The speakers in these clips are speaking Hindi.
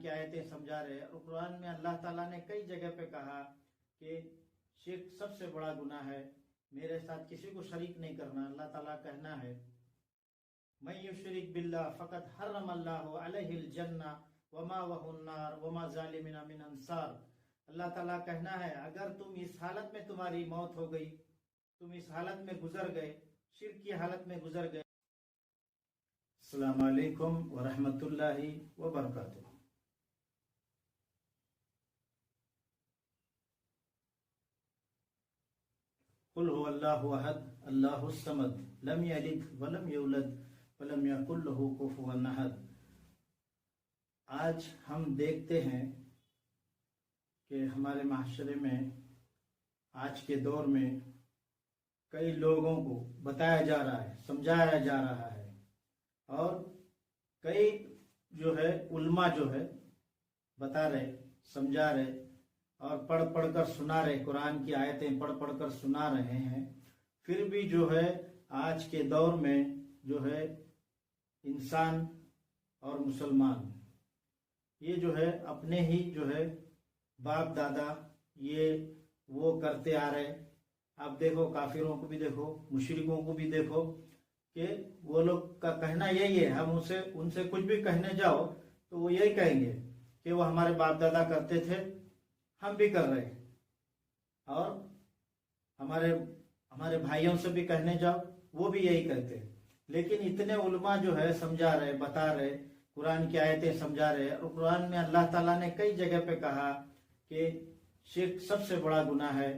की आयतें समझा रहे हैं। और कुरान में अल्लाह ताला ने कई जगह पे कहा कि शिर्क सबसे बड़ा गुनाह है, मेरे साथ किसी को शरीक नहीं करना। अल्लाह ताला कहना है मैं युशरिक बिल्लाह फ़क़द हर्रम अल्लाहु अलैहिल जन्ना वमा वहुन नार वमा ज़ालिमिना मिन अंसार। अल्लाह ताला कहना है अगर तुम इस हालत में तुम्हारी मौत हो गई, तुम इस हालत में गुजर गए, शिर्क की हालत में गुजर गए। अस्सलामु अलैकुम व रहमतुल्लाहि व बरकातुहू। कुल हुवल्लाहु अहद अल्लाहुस समद लम यलिद वलम यूलद वलम यकुल लहू कुफुवन अहद। आज हम देखते हैं कि हमारे माशरे में आज के दौर में कई लोगों को बताया जा रहा है, समझाया जा रहा है, और कई जो है उल्मा जो है बता रहे, समझा रहे और पढ़ पढ़ कर सुना रहे, कुरान की आयतें पढ़ पढ़ कर सुना रहे हैं। फिर भी जो है आज के दौर में जो है इंसान और मुसलमान ये जो है अपने ही जो है बाप दादा ये वो करते आ रहे। आप देखो काफिरों को भी देखो, मुशरिकों को भी देखो कि वो लोग का कहना यही है, हम उनसे कुछ भी कहने जाओ तो वो यही कहेंगे कि वो हमारे बाप दादा करते थे, हम भी कर रहे हैं। और हमारे भाइयों से भी कहने जाओ वो भी यही कहते हैं। लेकिन इतने उलमा जो है समझा रहे, बता रहे, कुरान की आयतें समझा रहे। और कुरान में अल्लाह ताला ने कई जगह पे कहा कि शिर्क सबसे बड़ा गुनाह है,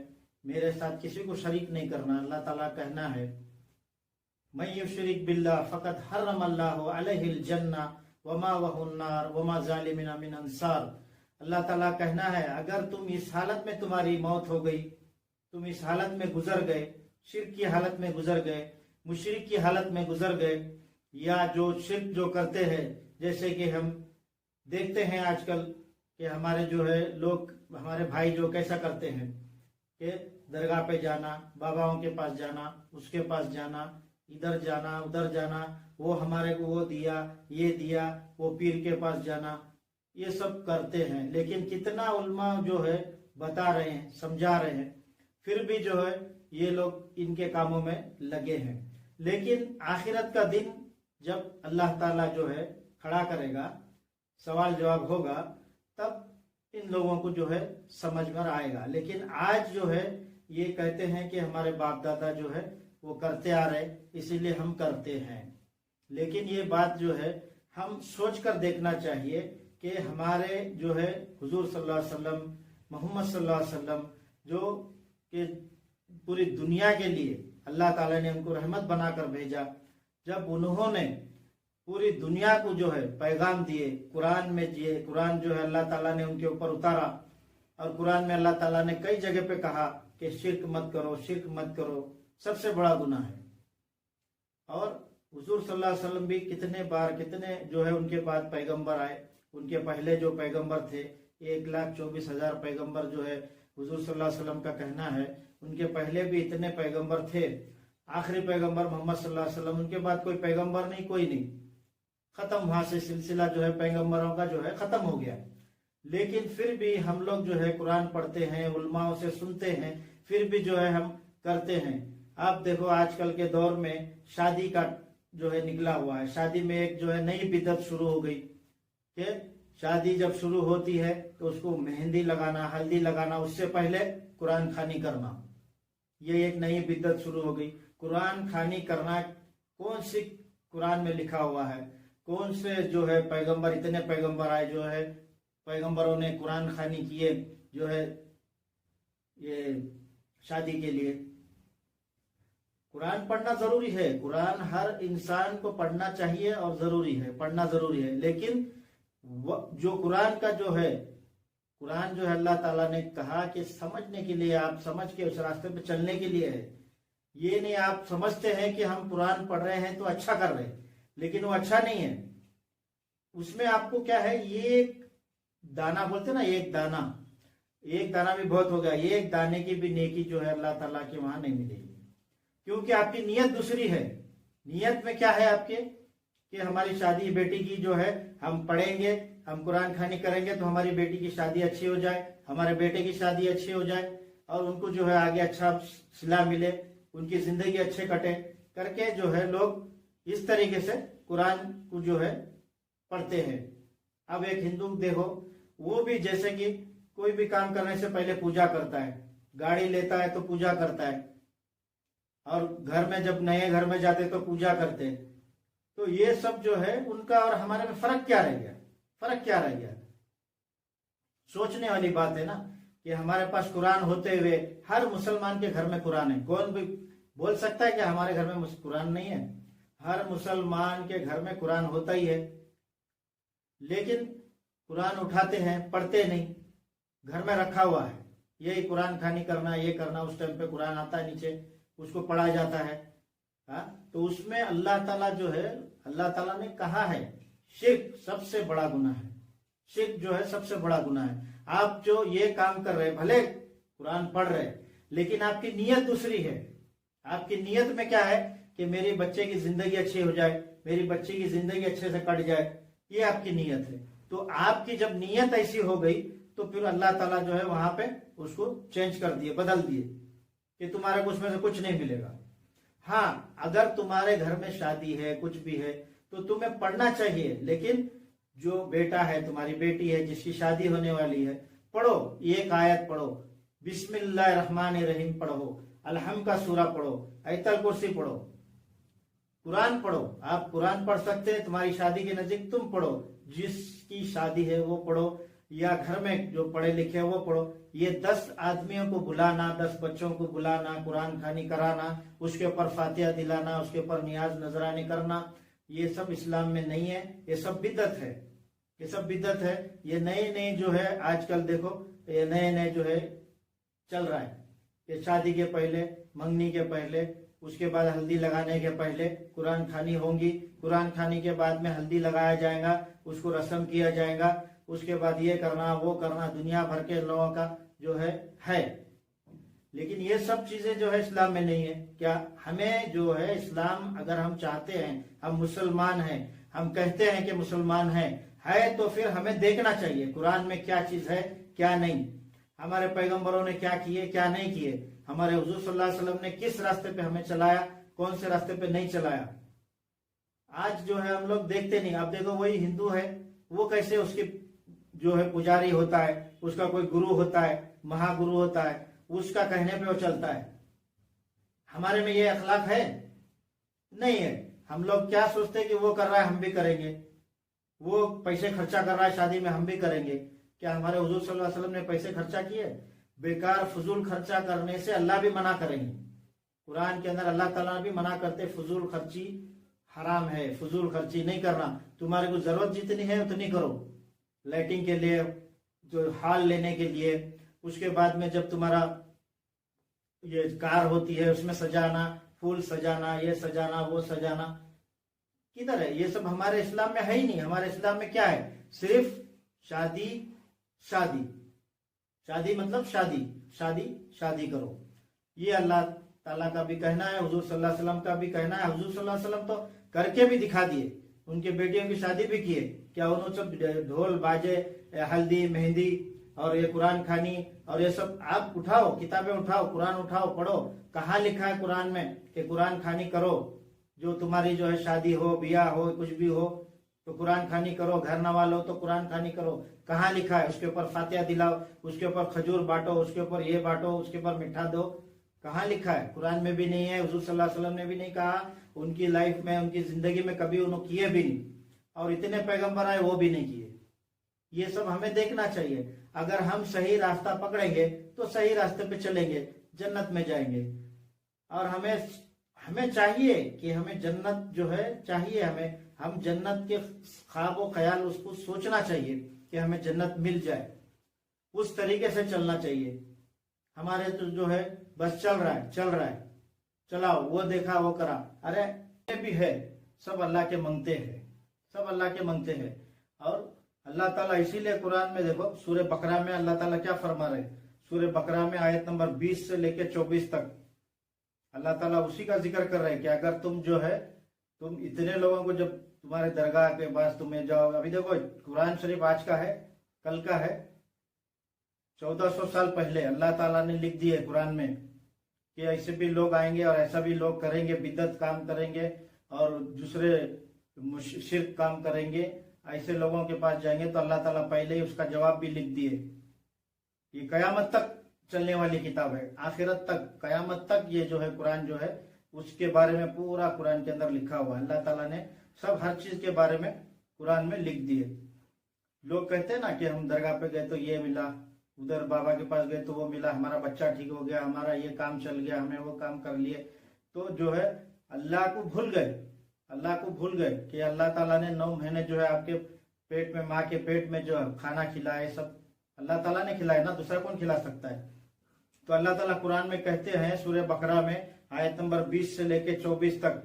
मेरे साथ किसी को शरीक नहीं करना। अल्लाह ताला कहना है मैं युशरिक बिल्लाह फ़क़द हर्रम अल्लाहु अलैहिल जन्ना वमा वहुन नार वमा ज़ालिमिना मिन अंसार। अल्लाह ताला कहना है अगर तुम इस हालत में तुम्हारी मौत हो गई, तुम इस हालत में गुजर गए, शिर्क की हालत में गुजर गए, मुशरिक की हालत में गुजर गए, या जो शिर्क जो करते हैं, जैसे कि हम देखते हैं आजकल कि हमारे जो है लोग, हमारे भाई जो कैसा करते हैं कि दरगाह पे जाना, बाबाओं के पास जाना, उसके पास जाना, इधर जाना उधर जाना, वो हमारे को वो दिया, ये दिया, वो पीर के पास जाना, ये सब करते हैं। लेकिन कितना उल्मा जो है बता रहे हैं, समझा रहे हैं, फिर भी जो है ये लोग इनके कामों में लगे हैं। लेकिन आखिरत का दिन जब अल्लाह ताला जो है खड़ा करेगा, सवाल जवाब होगा, तब इन लोगों को जो है समझ में आएगा। लेकिन आज जो है ये कहते हैं कि हमारे बाप दादा जो है वो करते आ रहे, इसीलिए हम करते हैं। लेकिन ये बात जो है हम सोच कर देखना चाहिए कि हमारे जो है हुजूर सल्लल्लाहु अलैहि वसल्लम, मोहम्मद सल्लल्लाहु अलैहि वसल्लम जो कि पूरी दुनिया के लिए अल्लाह ताला ने उनको रहमत बनाकर भेजा, जब उन्होंने पूरी दुनिया को जो है पैगाम दिए, कुरान में दिए, कुरान जो है अल्लाह ताला ने उनके ऊपर उतारा। और कुरान में अल्लाह ताला ने कई जगह पे कहा कि शिर्क मत करो, शिर्क मत करो, सबसे बड़ा गुनाह है। और हुजूर सल्लल्लाहु अलैहि वसल्लम भी कितने बार, कितने जो है उनके बाद पैगंबर आए, उनके पहले जो पैगंबर थे 1,24,000 पैगंबर जो है हुजूर सल्लल्लाहु अलैहि वसल्लम का कहना है, उनके पहले भी इतने पैगंबर थे। आखिरी पैगंबर मोहम्मद सल्लल्लाहु अलैहि वसल्लम, उनके बाद कोई पैगंबर नहीं, कोई नहीं, खत्म, वहां से सिलसिला जो है पैगंबरों का जो है खत्म हो गया। लेकिन फिर भी हम लोग जो है कुरान पढ़ते हैं, उलमाओं से सुनते हैं, फिर भी जो है हम करते हैं। आप देखो आजकल के दौर में शादी का जो है निकला हुआ है, शादी में एक जो है नई बिदअत शुरू हो गई कि शादी जब शुरू होती है तो उसको मेहंदी लगाना, हल्दी लगाना, उससे पहले कुरान खानी करना, ये एक नई बिदअत शुरू हो गई। कुरान खानी करना कौन सी कुरान में लिखा हुआ है? कौन से जो है पैगंबर, इतने पैगंबर आए जो है पैगंबरों ने कुरान खानी किए जो है ये शादी के लिए। कुरान पढ़ना जरूरी है, कुरान हर इंसान को पढ़ना चाहिए और जरूरी है, पढ़ना जरूरी है। लेकिन जो कुरान का जो है, कुरान जो है अल्लाह ताला ने कहा कि समझने के लिए, आप समझ के उस रास्ते पे चलने के लिए है। ये नहीं आप समझते हैं कि हम कुरान पढ़ रहे हैं तो अच्छा कर रहे हैं, लेकिन वो अच्छा नहीं है। उसमें आपको क्या है, ये एक दाना बोलते ना, एक दाना भी बहुत हो गया, एक दाने की भी नेकी जो है अल्लाह ताला के वहां नहीं मिलेगी, क्योंकि आपकी नीयत दूसरी है। नीयत में क्या है आपके कि हमारी शादी बेटी की जो है हम पढ़ेंगे, हम कुरान खानी करेंगे तो हमारी बेटी की शादी अच्छी हो जाए, हमारे बेटे की शादी अच्छी हो जाए और उनको जो है आगे अच्छा सिला मिले, उनकी जिंदगी अच्छे कटे करके जो है लोग इस तरीके से कुरान को जो है पढ़ते हैं। अब एक हिंदू देखो, वो भी जैसे कि कोई भी काम करने से पहले पूजा करता है, गाड़ी लेता है तो पूजा करता है, और घर में जब नए घर में जाते तो पूजा करते हैं। तो ये सब जो है उनका और हमारे में फर्क क्या रह गया? फर्क क्या रह गया? सोचने वाली बात है ना कि हमारे पास कुरान होते हुए हर मुसलमान के घर में कुरान है। कौन भी बोल सकता है कि हमारे घर में कुरान नहीं है? हर मुसलमान के घर में कुरान होता ही है, लेकिन कुरान उठाते हैं, पढ़ते नहीं, घर में रखा हुआ है। यही कुरान खानी करना, ये करना, उस टाइम पे कुरान आता है नीचे, उसको पढ़ा जाता है। तो उसमें अल्लाह ताला जो है, अल्लाह ताला ने कहा है शिर्क सबसे बड़ा गुनाह है। शिर्क जो है सबसे बड़ा गुनाह है। आप जो ये काम कर रहे हैं, भले कुरान पढ़ रहे हैं, लेकिन आपकी नीयत दूसरी है। आपकी नीयत में क्या है कि मेरे बच्चे की जिंदगी अच्छी हो जाए, मेरी बच्ची की जिंदगी अच्छे से कट जाए, ये आपकी नीयत है। तो आपकी जब नीयत ऐसी हो गई तो फिर अल्लाह ताला जो है वहां पे उसको चेंज कर दिए, बदल दिए कि तुम्हारे को उसमें से कुछ नहीं मिलेगा। हाँ, अगर तुम्हारे घर में शादी है, कुछ भी है, तो तुम्हें पढ़ना चाहिए, लेकिन जो बेटा है, तुम्हारी बेटी है जिसकी शादी होने वाली है, पढ़ो, एक आयत पढ़ो, बिस्मिल्लाहिर्रहमानिर्रहीम पढ़ो, अलहम का सूरा पढ़ो, आयतल कुर्सी पढ़ो, कुरान पढ़ो। आप कुरान पढ़ सकते हैं, तुम्हारी शादी के नजदीक तुम पढ़ो, जिसकी शादी है वो पढ़ो, या घर में जो पढ़े लिखे है वो पढ़ो। ये 10 आदमियों को बुलाना, 10 बच्चों को बुलाना, कुरान खानी कराना, उसके ऊपर फातिहा दिलाना, उसके ऊपर नियाज नजरानी करना, ये सब इस्लाम में नहीं है। ये सब बिदअत है, ये सब बिदअत है। ये नए नए जो है आजकल देखो, ये नए नए जो है चल रहा है कि शादी के पहले, मंगनी के पहले, उसके बाद हल्दी लगाने के पहले कुरान खानी होंगी, कुरान खानी के बाद में हल्दी लगाया जाएगा, उसको रस्म किया जाएगा, उसके बाद ये करना वो करना, दुनिया भर के लोगों का जो है। लेकिन ये सब चीजें जो है इस्लाम में नहीं है। क्या हमें जो है इस्लाम, अगर हम चाहते हैं, हम मुसलमान हैं, हम कहते हैं कि मुसलमान है तो फिर हमें देखना चाहिए कुरान में क्या चीज है क्या नहीं, हमारे पैगंबरों ने क्या किए क्या नहीं किए, हमारे हुजूर सल्लल्लाहु अलैहि वसल्लम ने किस रास्ते पे हमें चलाया, कौन से रास्ते पे नहीं चलाया। आज जो है हम लोग देखते नहीं। आप देखो, वही हिंदू है, वो कैसे उसकी जो है पुजारी होता है, उसका कोई गुरु होता है, महागुरु होता है, उसका कहने पे वो चलता है। हमारे में ये अखलाक है? नहीं है। हम लोग क्या सोचते हैं कि वो कर रहा है हम भी करेंगे, वो पैसे खर्चा कर रहा है शादी में हम भी करेंगे। क्या हमारे हुजूर सल्लल्लाहु अलैहि वसल्लम ने पैसे खर्चा किए? बेकार फजूल खर्चा करने से अल्लाह भी मना करेंगे। कुरान के अंदर अल्लाह ताला भी मना करते, फजूल खर्ची हराम है, फजूल खर्ची नहीं करना, तुम्हारे को जरूरत जितनी है उतनी करो, लाइटिंग के लिए, जो हॉल लेने के लिए, उसके बाद में जब तुम्हारा ये कार होती है उसमें सजाना, फूल सजाना, ये सजाना वो सजाना, किधर है ये सब? हमारे इस्लाम में है ही नहीं। हमारे इस्लाम में क्या है? सिर्फ शादी, शादी, शादी मतलब शादी, शादी, शादी करो। ये अल्लाह ताला का भी कहना है, हुजूर सल्लल्लाहु अलैहि वसल्लम का भी कहना है। हुजूर सल्लल्लाहु अलैहि वसल्लम तो करके भी दिखा दिए, उनके बेटियों की शादी भी किए। क्या उन्होंने सब ढोल बाजे, हल्दी मेहंदी और ये कुरान खानी और ये सब? आप उठाओ, किताबें उठाओ, कुरान उठाओ, पढ़ो, कहाँ लिखा है कुरान में कि कुरान खानी करो? जो तुम्हारी जो है शादी हो, ब्याह हो, कुछ भी हो तो कुरान खानी करो, घर नवालो तो कुरान खानी करो। कहाँ लिखा है? उसके ऊपर फातिहा दिलाओ, उसके ऊपर खजूर बांटो, उसके ऊपर ये बांटो, उसके ऊपर मिठा दो। कहाँ लिखा है? कुरान में भी नहीं है, हुजूर सल्लल्लाहु अलैहि वसल्लम ने भी नहीं कहा, उनकी लाइफ में, उनकी जिंदगी में कभी उन्होंने किए भी नहीं, और इतने पैगंबर आए वो भी नहीं किए। ये सब हमें देखना चाहिए। अगर हम सही रास्ता पकड़ेंगे तो सही रास्ते पे चलेंगे, जन्नत में जाएंगे। और हमें चाहिए कि हमें जन्नत जो है चाहिए, हम जन्नत के ख्वाब ख्याल उसको सोचना चाहिए कि हमें जन्नत मिल जाए, उस तरीके से चलना चाहिए। हमारे तो जो है बस चल रहा है, चलाओ, वो देखा वो करा, अरे ये भी है, सब अल्लाह के मंगते हैं, सब अल्लाह के मंगते हैं। और अल्लाह ताला इसीलिए कुरान में देखो, सूरह बकरा में अल्लाह ताला क्या फरमा रहे? सूरह बकरा में आयत नंबर 20 से लेकर 24 तक अल्लाह ताला उसी का जिक्र कर रहे हैं कि अगर तुम जो है, तुम इतने लोगों को जब तुम्हारे दरगाह के पास तुम्हें जाओ। अभी देखो कुरान शरीफ आज का है, कल का है, 1400 साल पहले अल्लाह ताला ने लिख दिए कुरान में कि ऐसे भी लोग आएंगे और ऐसा भी लोग करेंगे, बिदअत काम करेंगे और दूसरे शिर्क काम करेंगे। ऐसे लोगों के पास जाएंगे तो अल्लाह ताला पहले ही उसका जवाब भी लिख दिए। ये कयामत तक चलने वाली किताब है, आखिरत तक, कयामत तक ये जो है कुरान जो है उसके बारे में पूरा कुरान के अंदर लिखा हुआ। अल्लाह ताला ने सब हर चीज के बारे में कुरान में लिख दिए। लोग कहते हैं ना कि हम दरगाह पे गए तो ये मिला, उधर बाबा के पास गए तो वो मिला, हमारा बच्चा ठीक हो गया, हमारा ये काम चल गया, हमने वो काम कर लिए। तो जो है अल्लाह को भूल गए, अल्लाह को भूल गए कि अल्लाह ताला ने 9 महीने जो है आपके पेट में, माँ के पेट में जो खाना खिलाए, सब अल्लाह ताला ने खिलाए ना, दूसरा कौन खिला सकता है। तो अल्लाह ताला कुरान में कहते हैं सूरह बकरा में आयत नंबर 20 से लेके 24 तक,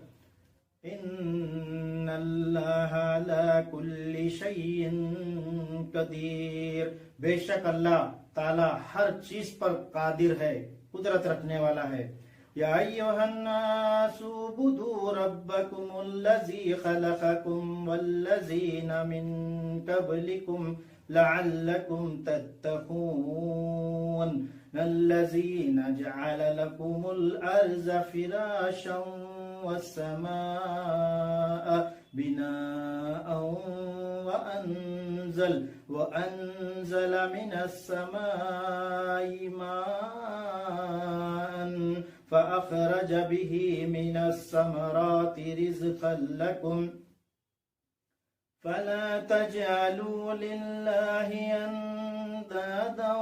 इन्नल्लाहा अला कुल्ली शैइन कदीर, बेशक अल्लाह ताला हर चीज पर कादिर है, कुदरत रखने वाला है। या अय्युहन्नासु उबुदू रब्बकुमुल्लज़ी खलक़कुम वल्लज़ीना मिन क़ब्लिकुम लअल्लकुम तत्तक़ून अल्लज़ीना जअल लकुमुल अर्ज़ फ़िराशं वस्समाअ बिनाअन वअन्ज़ल मिनस्समाइ माअन फ़अख़रज बिही मिनस्समराति रिज़क़न लकुम फला तजअलू लिल्लाहि अंदादन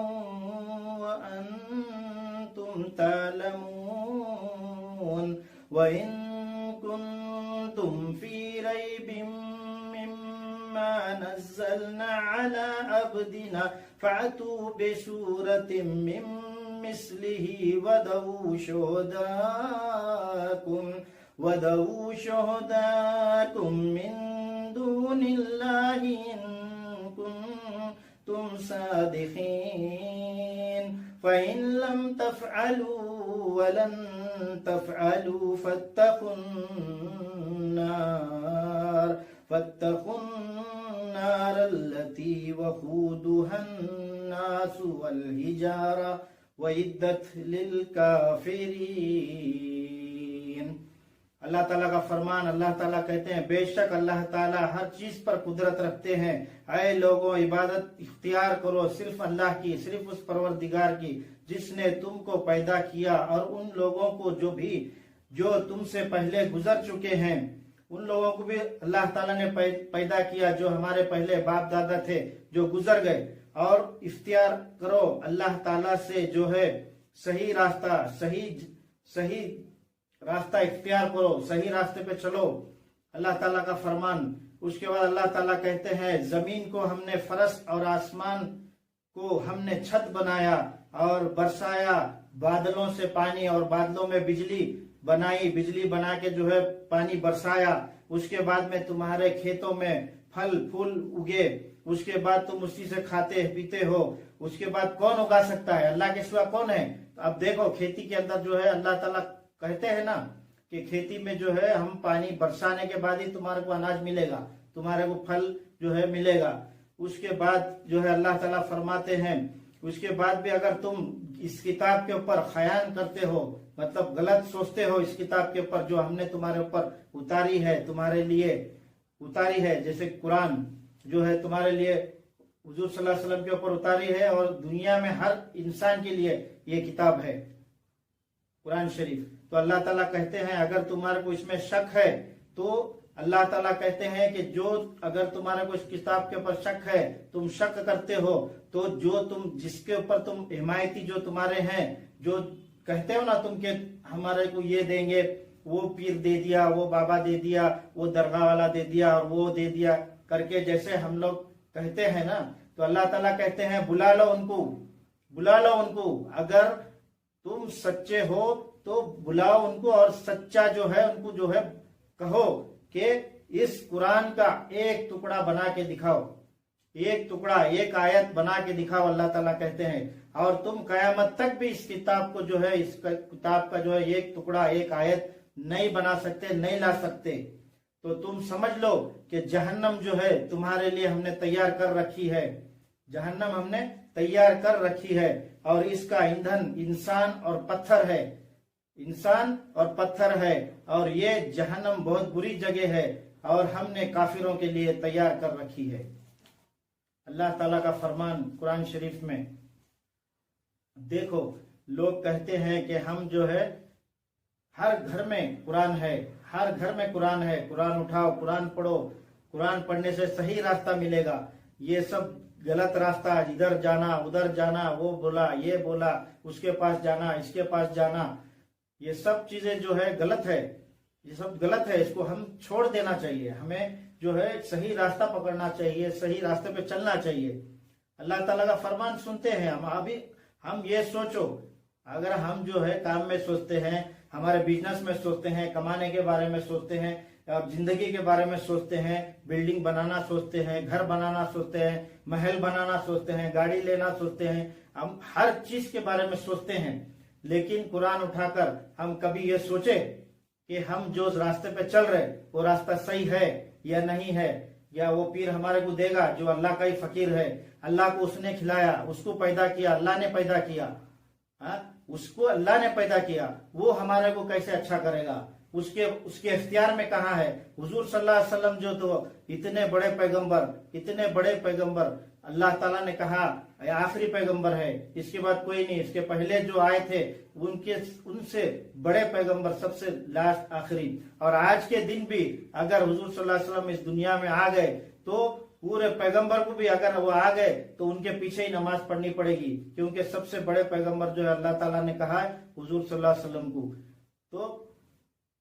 वअन्तुम तालमून वइन कुन्तुम फी रैबिन मिम्मा नज़्ज़लना अला अब्दिना फ़अतू बिसूरतिन मिन मिस्लिही वदऊ शुहदाकुम मिन दूनिल्लाहि इन कुन्तुम सादिक़ीन फ़इन लम तफ़अलू वलन तफ़अलू फत्तक़ुन्नार अल्लती वक़ूदुहन्नासु वल हिजारा वइद्दत लिलकाफ़िरीन। अल्लाह ताला का फरमान, अल्लाह ताला कहते हैं बेशक अल्लाह ताला हर चीज पर कुदरत रखते हैं। ऐ लोगों, इबादत इख्तियार करो सिर्फ अल्लाह की, सिर्फ उस परवरदिगार की जिसने तुमको पैदा किया और उन लोगों को जो तुमसे पहले गुजर चुके हैं, उन लोगों को भी अल्लाह ताला ने पैदा किया जो हमारे पहले बाप दादा थे जो गुजर गए। और इख्तियार करो अल्लाह ताला से जो है सही रास्ता, सही रास्ता इख्तियार करो, सही रास्ते पे चलो, अल्लाह ताला का फरमान। उसके बाद अल्लाह ताला कहते हैं जमीन को हमने फरश और आसमान को हमने छत बनाया और बरसाया बादलों से पानी और बादलों में बिजली बनाई, बिजली बना के जो है पानी बरसाया। उसके बाद में तुम्हारे खेतों में फल फूल उगे, उसके बाद तुम उसी से खाते पीते हो। उसके बाद कौन उगा सकता है, अल्लाह के सिवा कौन है। तो अब देखो खेती के अंदर जो है अल्लाह ताला कहते हैं ना कि खेती में जो है हम पानी बरसाने के बाद ही तुम्हारे को अनाज मिलेगा, तुम्हारे को फल जो है मिलेगा। उसके बाद जो है अल्लाह ताला फरमाते हैं उसके बाद भी अगर तुम इस किताब के ऊपर खयान करते हो, मतलब गलत सोचते हो इस किताब के ऊपर जो हमने तुम्हारे ऊपर उतारी है, तुम्हारे लिए उतारी है, जैसे कुरान जो है तुम्हारे लिए हुजूर सल्लल्लाहु अलैहि वसल्लम के ऊपर उतारी है और दुनिया में हर इंसान के लिए ये किताब है कुरान शरीफ। तो अल्लाह ताला कहते हैं अगर तुम्हारे को इसमें शक है तो अल्लाह ताला कहते हैं कि जो अगर तुम्हारे को इस किताब के ऊपर शक है, तुम शक करते हो, तो जो तुम जिसके ऊपर तुम हिमायती जो तुम्हारे हैं, जो कहते हो ना तुम के हमारे को ये देंगे, वो पीर दे दिया, वो बाबा दे दिया, वो दरगाह वाला दे दिया और वो दे दिया करके जैसे हम लोग कहते हैं ना, तो अल्लाह ताला कहते हैं बुला लो उनको, बुला लो उनको। अगर तुम सच्चे हो तो बुलाओ उनको और सच्चा जो है उनको जो है कहो कि इस कुरान का एक टुकड़ा बना के दिखाओ, एक टुकड़ा, एक आयत बना के दिखाओ, अल्लाह ताला कहते हैं। और तुम कयामत तक भी इस किताब को जो है, इस किताब का जो है एक टुकड़ा, एक आयत नहीं बना सकते, नहीं ला सकते। तो तुम समझ लो कि जहन्नम जो है तुम्हारे लिए हमने तैयार कर रखी है, जहन्नम हमने तैयार कर रखी है, और इसका ईंधन इंसान और पत्थर है, इंसान और पत्थर है, और ये जहन्नम बहुत बुरी जगह है और हमने काफिरों के लिए तैयार कर रखी है। अल्लाह ताला का फरमान कुरान शरीफ में देखो, लोग कहते हैं कि हम जो है हर घर में कुरान है, हर घर में कुरान है, कुरान उठाओ, कुरान पढ़ो, कुरान पढ़ने से सही रास्ता मिलेगा। ये सब गलत रास्ता, इधर जाना उधर जाना, वो बोला ये बोला, उसके पास जाना इसके पास जाना, ये सब चीजें जो है गलत है, ये सब गलत है। इसको हम छोड़ देना चाहिए, हमें जो है सही रास्ता पकड़ना चाहिए, सही रास्ते पे चलना चाहिए। अल्लाह ताला का फरमान सुनते हैं हम। अभी हम ये सोचो, अगर हम जो है काम में सोचते हैं, हमारे बिजनेस में सोचते हैं, कमाने के बारे में सोचते हैं, और जिंदगी के बारे में सोचते हैं, बिल्डिंग बनाना सोचते हैं, घर बनाना सोचते हैं, महल बनाना सोचते हैं, गाड़ी लेना सोचते हैं, हम हर चीज के बारे में सोचते हैं, लेकिन कुरान उठाकर हम कभी ये सोचे कि हम जो रास्ते पे चल रहे वो रास्ता सही है या नहीं है, या वो पीर हमारे को देगा जो अल्लाह का ही फकीर है, अल्लाह को उसने खिलाया, उसको पैदा किया, अल्लाह ने पैदा किया, उसको अल्लाह ने पैदा किया, वो हमारे को कैसे अच्छा करेगा? उसके इख्तियार में कहाँ है? हुजूर सल्लल्लाहु अलैहि वसल्लम जो तो इतने बड़े पैगंबर, अल्लाह ताला ने कहा आखिरी पैगंबर है, इसके बाद कोई नहीं, इसके पहले जो आए थे उनसे बड़े पैगंबर, सबसे लास्ट आखिरी। और आज के दिन भी अगर हुजूर सल्लल्लाहु अलैहि वसल्लम इस दुनिया में आ गए तो पूरे पैगंबर को भी अगर वो आ गए तो उनके पीछे ही नमाज पढ़नी पड़ेगी, क्योंकि सबसे बड़े पैगंबर जो है अल्लाह ताला ने कहा है हुजूर सल्लल्लाहु अलैहि वसल्लम को। तो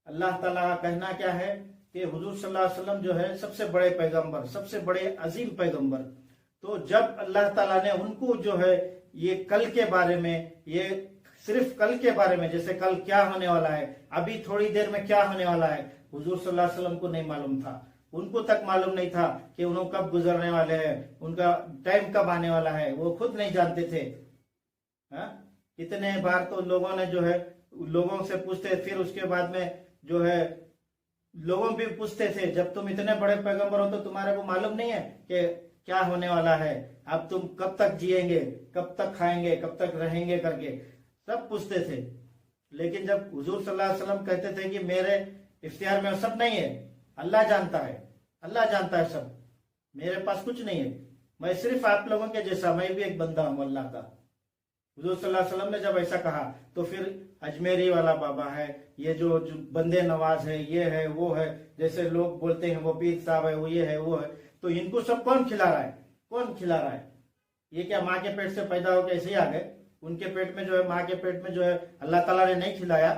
अल्लाह ताला का कहना क्या है कि हुजूर सल्लल्लाहु अलैहि वसल्लम जो है सबसे बड़े पैगंबर, सबसे बड़े अजीम पैगंबर। तो जब अल्लाह ताला ने उनको जो है ये कल के बारे में, ये सिर्फ कल के बारे में, जैसे कल क्या होने वाला है, अभी थोड़ी देर में क्या होने वाला है, हुजूर सल्लल्लाहु अलैहि वसल्लम को नहीं मालूम था, उनको तक मालूम नहीं था कि उन्होंने कब गुजरने वाले हैं, उनका टाइम कब आने वाला है, वो खुद नहीं जानते थे। कितने बार तो लोगों ने जो है लोगों से पूछते, फिर उसके बाद में जो है लोगों भी पूछते थे, जब तुम इतने बड़े पैगंबर हो तो तुम्हारे को मालूम नहीं है कि क्या होने वाला है, अब तुम कब तक जिएंगे, कब तक खाएंगे, कब तक रहेंगे करके सब पूछते थे। लेकिन जब हुजूर सल्लल्लाहु अलैहि वसल्लम कहते थे कि मेरे इख्तियार में सब नहीं है, अल्लाह जानता है, अल्लाह जानता है सब, मेरे पास कुछ नहीं है, मैं सिर्फ आप लोगों के जैसा, मैं भी एक बंदा हूं अल्लाह का। हुजूर सल्लल्लाहु अलैहि वसल्लम ने जब ऐसा कहा तो फिर अजमेरी वाला बाबा है, ये जो बंदे नवाज है, ये है वो है, जैसे लोग बोलते हैं वो पीर साहब है, वो ये है वो है, तो इनको सब कौन खिला रहा है? कौन खिला रहा है? ये क्या माँ के पेट से पैदा होकर ऐसे ही आ गए? उनके पेट में जो है, माँ के पेट में जो है अल्लाह ताला ने नहीं खिलाया।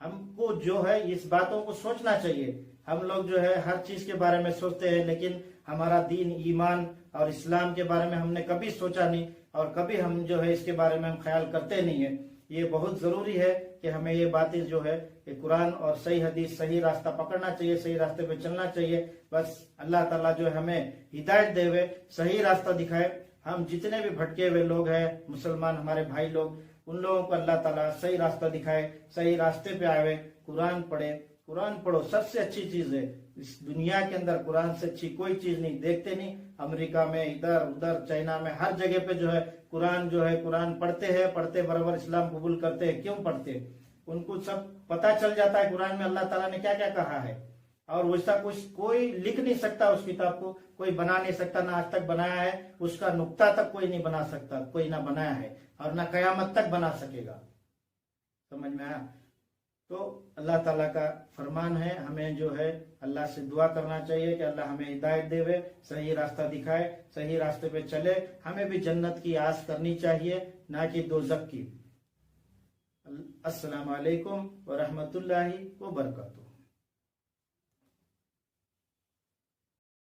हमको जो है इस बातों को सोचना चाहिए। हम लोग जो है हर चीज के बारे में सोचते हैं, लेकिन हमारा दीन, ईमान और इस्लाम के बारे में हमने कभी सोचा नहीं, और कभी हम जो है इसके बारे में हम ख्याल करते नहीं है। ये बहुत जरूरी है कि हमें ये बातें जो है कुरान और सही हदीस, सही रास्ता पकड़ना चाहिए, सही रास्ते पे चलना चाहिए। बस अल्लाह ताला जो है हमें हिदायत देवे, सही रास्ता दिखाए। हम जितने भी भटके हुए लोग हैं, मुसलमान हमारे भाई लोग, उन लोगों को अल्लाह ताला सही रास्ता दिखाए, सही रास्ते पे आवे, कुरान पढ़े, कुरान पढ़ो, सबसे अच्छी चीज है इस दुनिया के अंदर, कुरान से अच्छी कोई चीज नहीं। देखते नहीं अमेरिका में, इधर उधर, चाइना में, हर जगह पे जो है कुरान पढ़ते हैं, पढ़ते बराबर इस्लाम कबूल करते हैं। क्यों पढ़ते? उनको सब पता चल जाता है कुरान में अल्लाह ताला ने क्या क्या कहा है, और वैसा कुछ कोई लिख नहीं सकता, उस किताब को कोई बना नहीं सकता, ना आज तक बनाया है, उसका नुक्ता तक कोई नहीं बना सकता, कोई ना बनाया है और ना कयामत तक बना सकेगा। समझ में आया? तो अल्लाह ताला का फरमान है, हमें जो है अल्लाह से दुआ करना चाहिए कि अल्लाह हमें हिदायत देवे, सही रास्ता दिखाए, सही रास्ते पे चले। हमें भी जन्नत की आस करनी चाहिए, ना कि दोज़ख की। अस्सलामु अलैकुम व रहमतुल्लाहि व बरकातुहू।